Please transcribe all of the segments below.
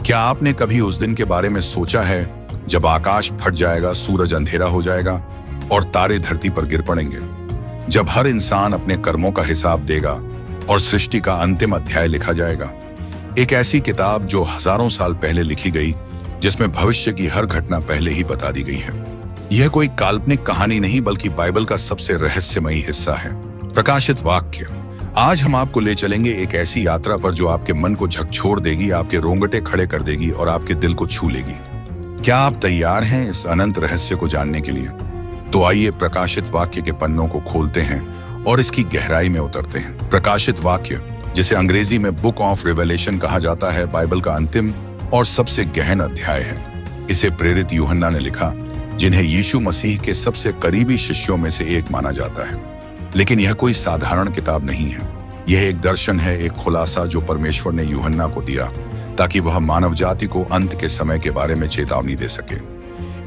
क्या आपने कभी उस दिन के बारे में सोचा है जब आकाश फट जाएगा, सूरज अंधेरा हो जाएगा और तारे धरती पर गिर पड़ेंगे? जब हर इंसान अपने कर्मों का हिसाब देगा और सृष्टि का अंतिम अध्याय लिखा जाएगा। एक ऐसी किताब जो हजारों साल पहले लिखी गई, जिसमें भविष्य की हर घटना पहले ही बता दी गई है। यह कोई काल्पनिक कहानी नहीं, बल्कि बाइबल का सबसे रहस्यमयी हिस्सा है, प्रकाशित वाक्य। आज हम आपको ले चलेंगे एक ऐसी यात्रा पर जो आपके मन को झकझोर देगी, आपके रोंगटे खड़े कर देगी और आपके दिल को छू लेगी। क्या आप तैयार हैं इस अनंत रहस्य को जानने के लिए? तो आइए प्रकाशित वाक्य के पन्नों को खोलते हैं और इसकी गहराई में उतरते हैं। प्रकाशित वाक्य, जिसे अंग्रेजी में बुक ऑफ रिवेलेशन कहा जाता है, बाइबल का अंतिम और सबसे गहन अध्याय है। इसे प्रेरित यूहन्ना ने लिखा, जिन्हें यीशु मसीह के सबसे करीबी शिष्यों में से एक माना जाता है। लेकिन यह कोई साधारण किताब नहीं है। यह एक दर्शन है, एक खुलासा जो परमेश्वर ने यूहन्ना को दिया ताकि वह मानव जाति को अंत के समय के बारे में चेतावनी दे सके।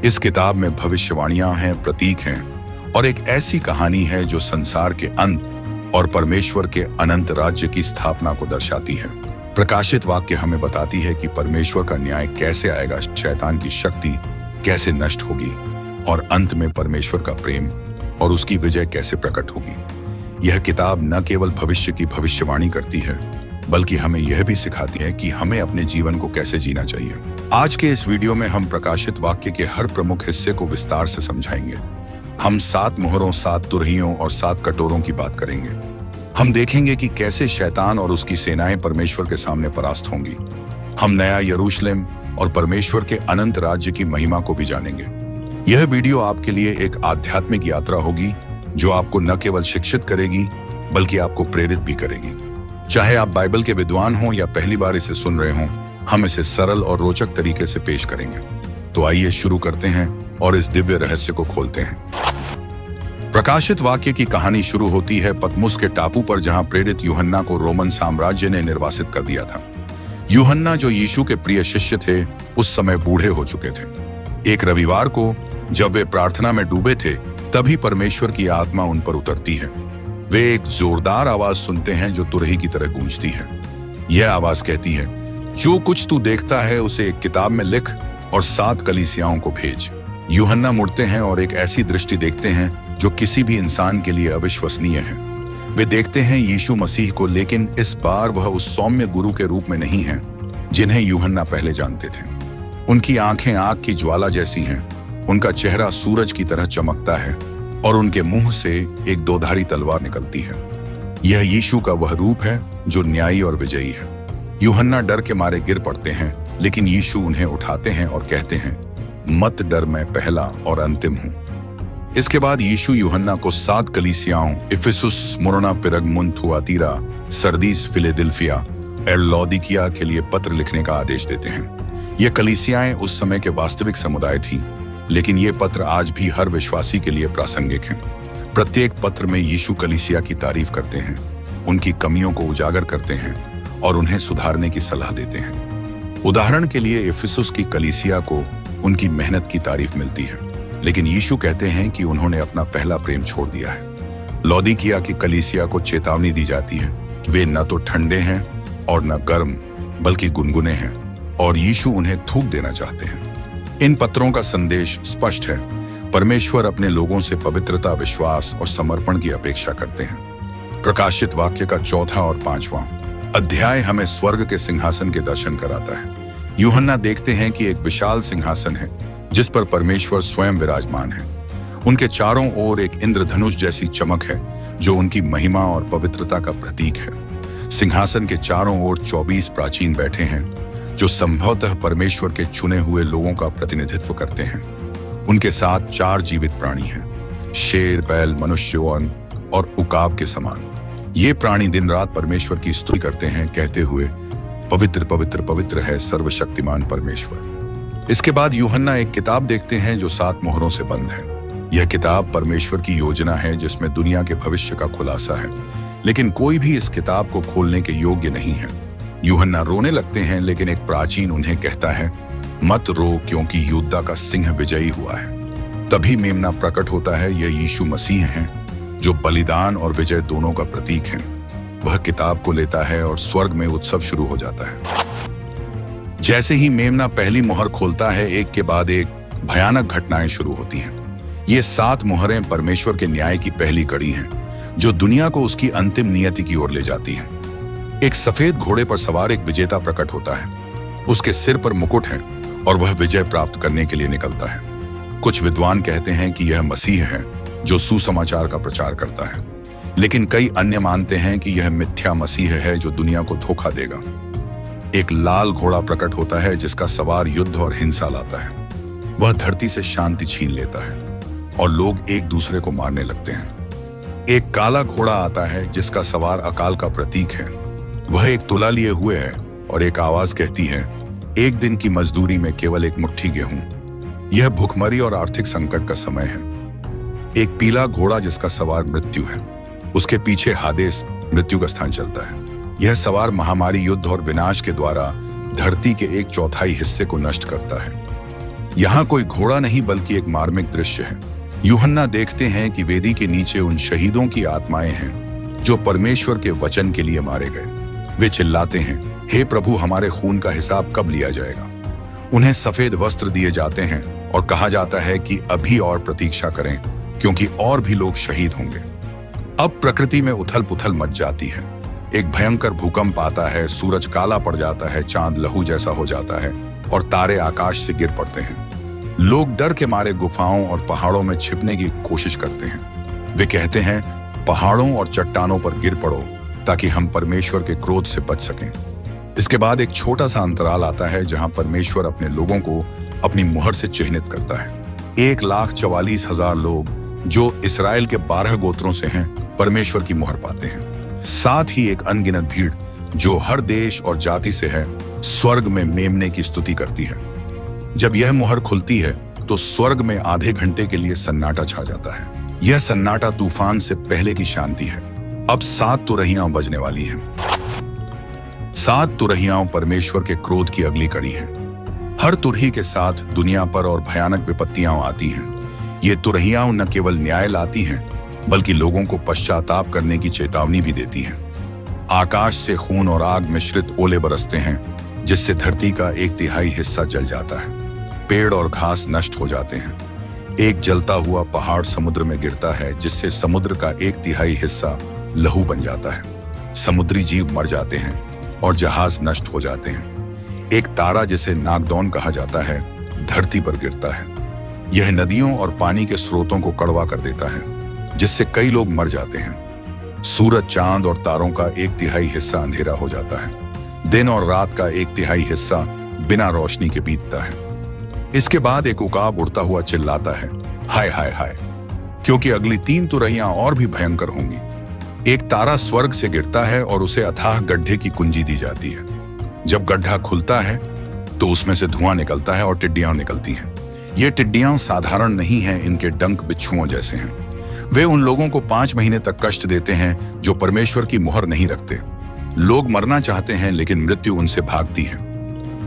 इस किताब में भविष्यवाणियां हैं, प्रतीक हैं और एक ऐसी कहानी है जो संसार के अंत और परमेश्वर के अनंत राज्य की स्थापना को दर्शाती है। प्रकाशित वाक्य हमें बताती है कि परमेश्वर का न्याय कैसे आएगा, शैतान की शक्ति कैसे नष्ट होगी और अंत में परमेश्वर का प्रेम और उसकी विजय कैसे प्रकट होगी। यह किताब न केवल भविष्य की भविष्यवाणी करती है, बल्कि हमें यह भी सिखाती है कि हमें अपने जीवन को कैसे जीना चाहिए। आज के इस वीडियो में हम प्रकाशित वाक्य के हर प्रमुख हिस्से को विस्तार से समझाएंगे। हम 7 मोहरों, 7 तुरहियों और 7 कटोरों की बात करेंगे। हम देखेंगे कि कैसे शैतान और उसकी सेनाएं परमेश्वर के सामने परास्त होंगी। हम नया यरूशलेम और परमेश्वर के अनंत राज्य की महिमा को भी जानेंगे। यह वीडियो आपके लिए एक आध्यात्मिक यात्रा होगी जो आपको न केवल शिक्षित करेगी, बल्कि आपको प्रेरित भी करेगी। चाहे आप बाइबल के विद्वान हों या पहली बार इसे सुन रहे हों, हम इसे सरल और रोचक तरीके से पेश करेंगे। तो आइए शुरू करते हैं और इस दिव्य रहस्य को खोलते हैं। प्रकाशित वाक्य की कहानी शुरू होती है पतमुस के टापू पर, जहां प्रेरित यूहन्ना को रोमन साम्राज्य ने निर्वासित कर दिया था। यूहन्ना, जो यीशु के प्रिय शिष्य थे, उस समय बूढ़े हो चुके थे। एक रविवार को जब वे प्रार्थना में डूबे थे, तभी परमेश्वर की आत्मा उन पर उतरती है। वे एक जोरदार आवाज सुनते हैं जो तुरही की तरह गूंजती है। यह आवाज कहती है, जो कुछ तू देखता है उसे एक किताब में लिख और 7 कलीसियाओं को भेज। यूहन्ना मुड़ते हैं और एक ऐसी दृष्टि देखते हैं जो किसी भी इंसान के लिए अविश्वसनीय है। वे देखते हैं यीशु मसीह को, लेकिन इस बार वह उस सौम्य गुरु के रूप में नहीं है जिन्हें यूहन्ना पहले जानते थे। उनकी आंखें आग की ज्वाला जैसी हैं, उनका चेहरा सूरज की तरह चमकता है और उनके मुंह से एक दोधारी तलवार निकलती है। यह यीशु का वह रूप है जो न्यायी और विजयी है। यूहन्ना डर के मारे गिर पड़ते हैं, लेकिन यीशु उन्हें उठाते हैं और कहते हैं, मत डर, मैं पहला और अंतिम हूं। इसके बाद यीशु यूहन्ना को 7 कलीसियाओं, इफिसुस, स्मुरना, पिरगमुन, थुआतीरा, सरदीस, फिलेडेल्फिया और लौदीकिया के लिए पत्र लिखने का आदेश देते हैं। ये कलीसियाएं उस समय के वास्तविक समुदाय थीं, लेकिन ये पत्र आज भी हर विश्वासी के लिए प्रासंगिक हैं। प्रत्येक पत्र में यीशु कलीसिया की तारीफ करते हैं, उनकी कमियों को उजागर करते हैं और उन्हें सुधारने की सलाह देते हैं। उदाहरण के लिए इफिसुस की कलीसिया को उनकी मेहनत की तारीफ मिलती है, लेकिन यीशु कहते हैं कि उन्होंने अपना पहला प्रेम छोड़ दिया है। लौदीकिया की कलीसिया को चेतावनी दी जाती है कि वे न तो ठंडे हैं और न गर्म, बल्कि गुनगुने हैं, और यीशु उन्हें थूक देना चाहते हैं। इन पत्रों का संदेश स्पष्ट है, परमेश्वर अपने लोगों से पवित्रता, विश्वास और समर्पण की अपेक्षा करते हैं। प्रकाशित वाक्य का 4था और 5वां अध्याय हमें स्वर्ग के सिंहासन के दर्शन कराता है। यूहन्ना देखते हैं कि एक विशाल सिंहासन है जिस पर परमेश्वर स्वयं विराजमान है। उनके चारों ओर एक इंद्रधनुष जैसी चमक है जो उनकी महिमा और पवित्रता का प्रतीक है। सिंहासन के चारों ओर 24 प्राचीन बैठे हैं जो संभवतः परमेश्वर के चुने हुए लोगों का प्रतिनिधित्व करते हैं। उनके साथ 4 जीवित प्राणी हैं, शेर, बैल, मनुष्य और उकाब के समान। ये प्राणी दिन रात परमेश्वर की स्तुति करते हैं, कहते हुए, पवित्र पवित्र पवित्र है सर्वशक्तिमान परमेश्वर। इसके बाद यूहन्ना एक किताब देखते हैं जो 7 मोहरों से बंद है। यह किताब परमेश्वर की योजना है जिसमें दुनिया के भविष्य का खुलासा है, लेकिन कोई भी इस किताब को खोलने के योग्य नहीं है। यूहन्ना रोने लगते हैं, लेकिन एक प्राचीन उन्हें कहता है, मत रो, क्योंकि योद्धा का सिंह विजयी हुआ है। तभी मेमना प्रकट होता है। यह यीशु मसीह हैं जो बलिदान और विजय दोनों का प्रतीक हैं। वह किताब को लेता है और स्वर्ग में उत्सव शुरू हो जाता है। जैसे ही मेमना पहली मुहर खोलता है, एक के बाद एक भयानक घटनाएं शुरू होती हैं। ये 7 मुहरें परमेश्वर के न्याय की पहली कड़ी हैं, जो दुनिया को उसकी अंतिम नियति की ओर ले जाती हैं। एक सफेद घोड़े पर सवार एक विजेता प्रकट होता है। उसके सिर पर मुकुट है और वह विजय प्राप्त करने के लिए निकलता है। कुछ विद्वान कहते हैं कि यह मसीह है जो सुसमाचार का प्रचार करता है, लेकिन कई अन्य मानते हैं कि यह मिथ्या मसीह है जो दुनिया को धोखा देगा। एक लाल घोड़ा प्रकट होता है जिसका सवार युद्ध और हिंसा लाता है। वह धरती से शांति छीन लेता है और लोग एक दूसरे को मारने लगते हैं। एक काला घोड़ा आता है जिसका सवार अकाल का प्रतीक है। वह एक तुला लिए हुए है और एक आवाज कहती है, एक दिन की मजदूरी में केवल एक मुट्ठी गेहूं। यह भुखमरी और आर्थिक संकट का समय है। एक पीला घोड़ा जिसका सवार मृत्यु है, उसके पीछे हादेस मृत्यु का स्थान चलता है। यह सवार महामारी, युद्ध और विनाश के द्वारा धरती के 1/4 हिस्से को नष्ट करता है। यहाँ कोई घोड़ा नहीं बल्कि एक मार्मिक दृश्य है। यूहन्ना देखते हैं कि वेदी के नीचे उन शहीदों की आत्माएं हैं जो परमेश्वर के वचन के लिए मारे गए। वे चिल्लाते हैं, हे प्रभु, हमारे खून का हिसाब कब लिया जाएगा। उन्हें सफेद वस्त्र दिए जाते हैं और कहा जाता है कि अभी और प्रतीक्षा करें, क्योंकि और भी लोग शहीद होंगे। अब प्रकृति में उथल पुथल मच जाती है। एक भयंकर भूकंप आता है, सूरज काला पड़ जाता है, चांद लहू जैसा हो जाता है और तारे आकाश से गिर पड़ते हैं। लोग डर के मारे गुफाओं और पहाड़ों में छिपने की कोशिश करते हैं। वे कहते हैं, पहाड़ों और चट्टानों पर गिर पड़ो ताकि हम परमेश्वर के क्रोध से बच सकें। इसके बाद एक छोटा सा अंतराल आता है जहां परमेश्वर अपने लोगों को अपनी मुहर से चिन्हित करता है। 1,44,000 लोग जो इसराइल के 12 गोत्रों से हैं, परमेश्वर की मुहर पाते हैं। साथ ही एक अनगिनत भीड़ जो हर देश और जाति से है, स्वर्ग में मेमने की स्तुति करती है। जब यह मुहर खुलती है तो स्वर्ग में आधे घंटे के लिए सन्नाटा छा जाता है। यह सन्नाटा तूफान से पहले की शांति है। अब 7 तुरहियां बजने वाली हैं। 7 तुरहियां परमेश्वर के क्रोध की अगली कड़ी है। हर तुरही के साथ दुनिया पर और भयानक विपत्तियां आती हैं। ये तुरहियां न केवल न्याय लाती हैं, बल्कि लोगों को पश्चाताप करने की चेतावनी भी देती हैं। आकाश से खून और आग मिश्रित ओले बरसते हैं, जिससे धरती का 1/3 हिस्सा जल जाता है। पेड़ और घास नष्ट हो जाते हैं। एक जलता हुआ पहाड़ समुद्र में गिरता है, जिससे समुद्र का 1/3 हिस्सा लहू बन जाता है। समुद्री जीव मर जाते हैं और जहाज नष्ट हो जाते हैं। एक तारा जिसे नागदौन कहा जाता है, धरती पर गिरता है। यह नदियों और पानी के स्रोतों को कड़वा कर देता है, जिससे कई लोग मर जाते हैं। सूरज, चांद और तारों का 1/3 हिस्सा अंधेरा हो जाता है। दिन और रात का 1/3 हिस्सा बिना रोशनी के बीतता है। इसके बाद एक उकाब उड़ता हुआ चिल्लाता है, हाय हाय हाय, क्योंकि अगली 3 तुरहियां और भी भयंकर होंगी। एक तारा स्वर्ग से गिरता है और उसे अथाह गड्ढे की कुंजी दी जाती है। जब गड्ढा खुलता है तो उसमें से धुआं निकलता है और टिड्डियां निकलती हैं। ये टिड्डियां साधारण नहीं हैं, इनके डंक बिच्छुओं जैसे हैं। वे उन लोगों को 5 महीने तक कष्ट देते हैं जो परमेश्वर की मुहर नहीं रखते। लोग मरना चाहते हैं लेकिन मृत्यु उनसे भागती है।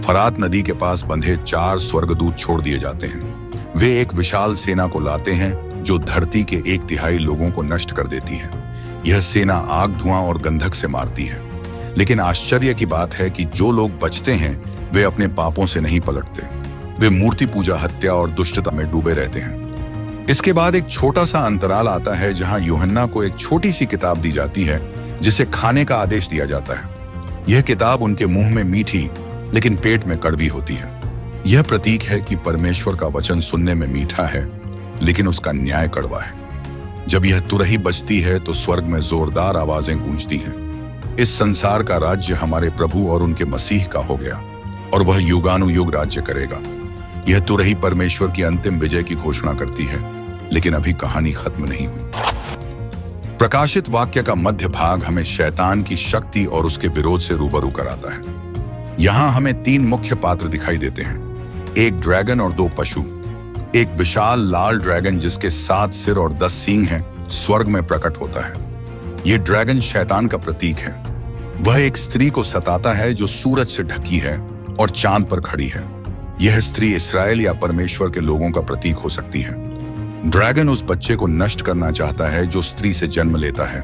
फरात नदी के पास बंधे 4 स्वर्गदूत छोड़ दिए जाते हैं। वे एक विशाल सेना को लाते हैं जो धरती के 1/3 लोगों को नष्ट कर देती है। यह सेना आग, धुआं और गंधक से मारती है। लेकिन आश्चर्य की बात है कि जो लोग बचते हैं वे अपने पापों से नहीं पलटते। वे मूर्ति पूजा, हत्या और दुष्टता में डूबे रहते हैं। इसके बाद एक छोटा सा अंतराल आता है जहां यूहन्ना को एक छोटी सी किताब दी जाती है जिसे खाने का आदेश दिया जाता है। यह किताब उनके मुंह में मीठी लेकिन पेट में कड़वी होती है। यह प्रतीक है कि परमेश्वर का वचन सुनने में मीठा है लेकिन उसका न्याय कड़वा है। जब यह तुरही बजती है तो स्वर्ग में जोरदार आवाजें गूंजती हैं। इस संसार का राज्य हमारे प्रभु और उनके मसीह का हो गया और वह युगानुयुग राज्य करेगा। यह तुरही परमेश्वर की अंतिम विजय की घोषणा करती है, लेकिन अभी कहानी खत्म नहीं हुई। प्रकाशित वाक्य का मध्य भाग हमें शैतान की शक्ति और उसके विरोध से रूबरू कराता है। यहाँ हमें 3 मुख्य पात्र दिखाई देते हैं, एक ड्रैगन और 2 पशु। एक विशाल लाल ड्रैगन जिसके 7 सिर और 10 सींग हैं, स्वर्ग में प्रकट होता है। ये ड्रैगन शैतान का प्रतीक है। वह एक स्त्री को सताता है जो सूरज से ढकी है और चांद पर खड़ी है। यह स्त्री इसराइल या परमेश्वर के लोगों का प्रतीक हो सकती है। ड्रैगन उस बच्चे को नष्ट करना चाहता है जो स्त्री से जन्म लेता है।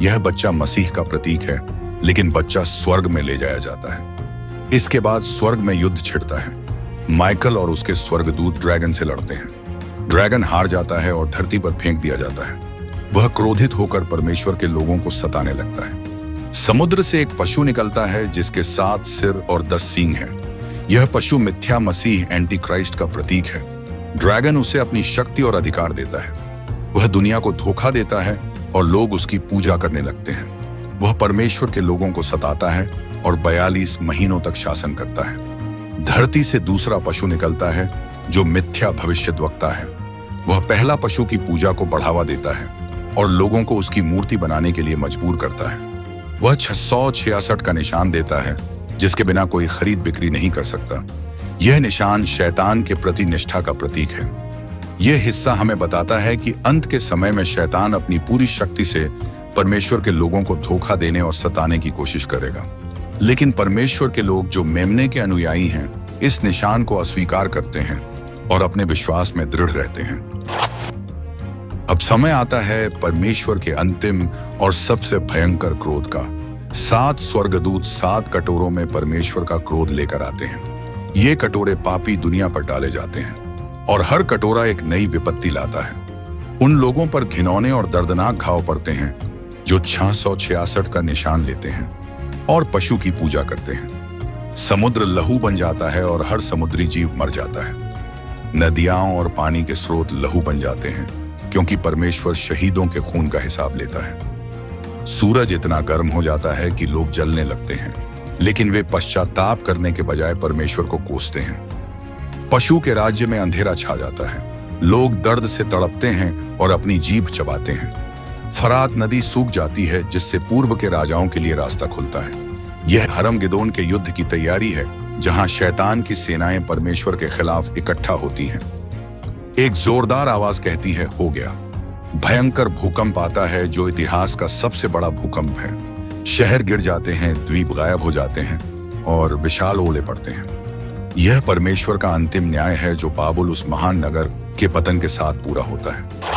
यह बच्चा मसीह का प्रतीक है, लेकिन बच्चा स्वर्ग में ले जाया जाता है। इसके बाद स्वर्ग में युद्ध छिड़ता है। माइकल और उसके स्वर्गदूत ड्रैगन से लड़ते हैं। ड्रैगन हार जाता है और धरती पर फेंक दिया जाता है। वह क्रोधित होकर परमेश्वर के लोगों को सताने लगता है। समुद्र से एक पशु निकलता है जिसके 7 सिर और 10 सींग हैं। यह पशु मिथ्या मसीह एंटी क्राइस्ट का प्रतीक है। ड्रैगन उसे अपनी शक्ति और अधिकार देता है। वह दुनिया को धोखा देता है और लोग उसकी पूजा करने लगते हैं। वह परमेश्वर के लोगों को सताता है और 42 महीनों तक शासन करता है। धरती से दूसरा पशु निकलता है जो मिथ्या भविष्यद्वक्ता है। वह पहला पशु की पूजा को बढ़ावा देता है और लोगों को उसकी मूर्ति बनाने के लिए मजबूर करता है। वह 666 का निशान देता है जिसके बिना कोई खरीद बिक्री नहीं कर सकता। यह निशान शैतान के प्रति निष्ठा का प्रतीक है। यह हिस्सा हमें बताता है कि अंत के समय में शैतान अपनी पूरी शक्ति से परमेश्वर के लोगों को धोखा देने और सताने की कोशिश करेगा। लेकिन परमेश्वर के लोग जो मेमने के अनुयायी हैं, इस निशान को अस्वीकार करते हैं और अपने विश्वास में दृढ़ रहते हैं। अब समय आता है परमेश्वर के अंतिम और सबसे भयंकर क्रोध का। 7 स्वर्गदूत 7 कटोरों में परमेश्वर का क्रोध लेकर आते हैं। ये कटोरे पापी दुनिया पर डाले जाते हैं और हर कटोरा एक नई विपत्ति लाता है। उन लोगों पर घिनौने और दर्दनाक घाव पड़ते हैं जो 666 का निशान लेते हैं और पशु की पूजा करते हैं। समुद्र लहू बन जाता है और हर समुद्री जीव मर जाता है। नदियां और पानी के स्रोत लहू बन जाते हैं क्योंकि परमेश्वर शहीदों के खून का हिसाब लेता है। सूरज इतना गर्म हो जाता है कि लोग जलने लगते हैं, लेकिन वे पश्चाताप करने के बजाय परमेश्वर को कोसते हैं। पशु के राज्य में अंधेरा छा जाता है। लोग दर्द से तड़पते हैं और अपनी जीभ चबाते हैं। फरात नदी सूख जाती है जिससे पूर्व के राजाओं के लिए रास्ता खुलता है। यह हरमगिदोन के युद्ध की तैयारी है जहां शैतान की सेनाएं परमेश्वर के खिलाफ इकट्ठा होती हैं। एक जोरदार आवाज कहती है, हो गया। भयंकर भूकंप आता है जो इतिहास का सबसे बड़ा भूकंप है। शहर गिर जाते हैं, द्वीप गायब हो जाते हैं और विशाल ओले पड़ते हैं। यह परमेश्वर का अंतिम न्याय है जो बाबुल उस महान नगर के पतन के साथ पूरा होता है।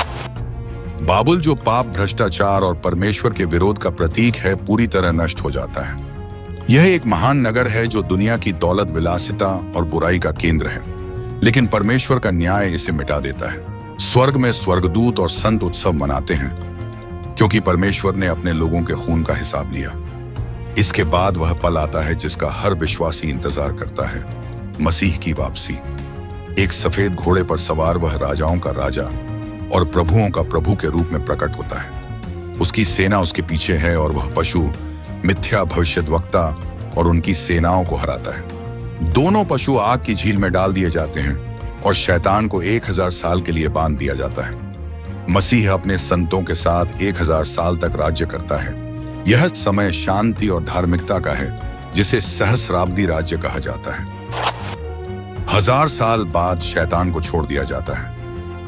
बाबुल जो पाप, भ्रष्टाचार और परमेश्वर के विरोध का प्रतीक है, पूरी तरह नष्ट हो जाता है। यह एक महान नगर है जो दुनिया की दौलत, विलासिता और बुराई का केंद्र है, लेकिन परमेश्वर का न्याय इसे मिटा देता है। स्वर्ग में स्वर्गदूत और संत उत्सव मनाते हैं क्योंकि परमेश्वर ने अपने लोगों के खून का हिसाब लिया। इसके बाद वह पल आता है जिसका हर विश्वासी इंतजार करता है, मसीह की वापसी। एक सफेद घोड़े पर सवार वह राजाओं का राजा और प्रभुओं का प्रभु के रूप में प्रकट होता है। उसकी सेना उसके पीछे है और वह पशु मिथ्या भविष्यद्वक्ता और उनकी सेनाओं को हराता है। दोनों पशु आग की झील में डाल दिए जाते हैं और शैतान को 1000 साल के लिए बांध दिया जाता है। मसीह अपने संतों के साथ 1000 साल तक राज्य करता है। यह समय शांति और धार्मिकता का है जिसे सहस्राब्दी राज्य कहा जाता है। 1000 साल बाद शैतान को छोड़ दिया जाता है।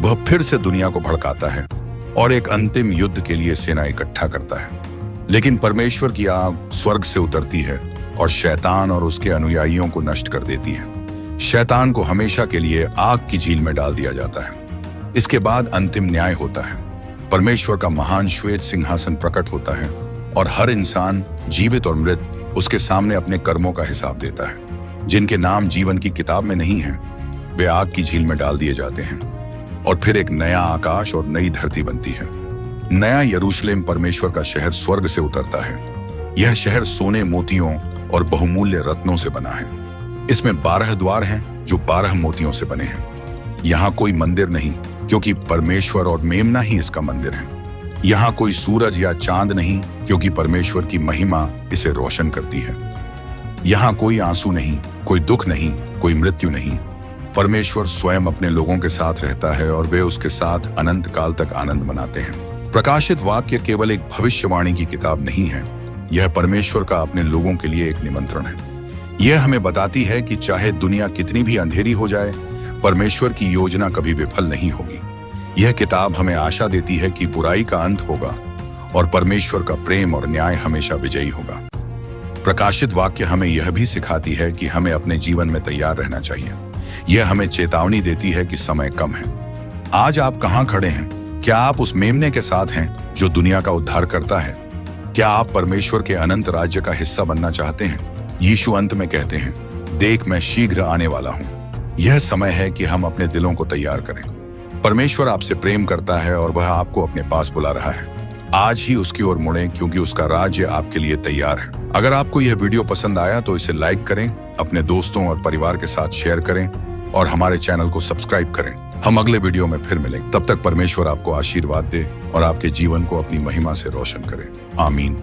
वह फिर से दुनिया को भड़काता है और एक अंतिम युद्ध के लिए सेना इकट्ठा करता है। लेकिन परमेश्वर की आग स्वर्ग से उतरती है और शैतान और उसके अनुयायियों को नष्ट कर देती है। शैतान को हमेशा के लिए आग की झील में डाल दिया जाता है। इसके बाद अंतिम न्याय होता है। परमेश्वर का महान श्वेत सिंहासन प्रकट होता है और हर इंसान, जीवित और मृत, उसके सामने अपने कर्मों का हिसाब देता है। जिनके नाम जीवन की किताब में नहीं है, वे आग की झील में डाल दिए जाते हैं और फिर एक नया आकाश और नई धरती बनती है। नया यरूशलेम, परमेश्वर का शहर, स्वर्ग से उतरता है। यह शहर सोने, मोतियों और बहुमूल्य रत्नों से बना है। इसमें 12 द्वार हैं जो 12 मोतियों से बने हैं। यहाँ कोई मंदिर नहीं क्योंकि परमेश्वर और मेमना ही इसका मंदिर है। यहाँ कोई सूरज या चांद नहीं क्योंकि परमेश्वर की महिमा इसे रोशन करती है। यहाँ कोई आंसू नहीं, कोई दुख नहीं, कोई मृत्यु नहीं। परमेश्वर स्वयं अपने लोगों के साथ रहता है और वे उसके साथ अनंत काल तक आनंद मनाते हैं। प्रकाशित वाक्य केवल एक भविष्यवाणी की किताब नहीं है, यह परमेश्वर का अपने लोगों के लिए एक निमंत्रण है। यह हमें बताती है कि चाहे दुनिया कितनी भी अंधेरी हो जाए, परमेश्वर की योजना कभी विफल नहीं होगी। यह किताब हमें आशा देती है कि बुराई का अंत होगा और परमेश्वर का प्रेम और न्याय हमेशा विजयी होगा। प्रकाशित वाक्य हमें यह भी सिखाती है कि हमें अपने जीवन में तैयार रहना चाहिए। यह हमें चेतावनी देती है कि समय कम है। आज आप कहां खड़े हैं? क्या आप उस मेमने के साथ हैं जो दुनिया का उद्धार करता है? क्या आप परमेश्वर के अनंत राज्य का हिस्सा बनना चाहते हैं? यीशु अंत में कहते हैं, देख मैं शीघ्र आने वाला हूं। यह समय है कि हम अपने दिलों को तैयार करें। परमेश्वर आपसे प्रेम करता है और वह आपको अपने पास बुला रहा है। आज ही उसकी ओर मुड़ें, क्योंकि उसका राज्य आपके लिए तैयार है। अगर आपको यह वीडियो पसंद आया तो इसे लाइक करें, अपने दोस्तों और परिवार के साथ शेयर करें और हमारे चैनल को सब्सक्राइब करें। हम अगले वीडियो में फिर मिलेंगे। तब तक परमेश्वर आपको आशीर्वाद दे और आपके जीवन को अपनी महिमा से रोशन करे। आमीन।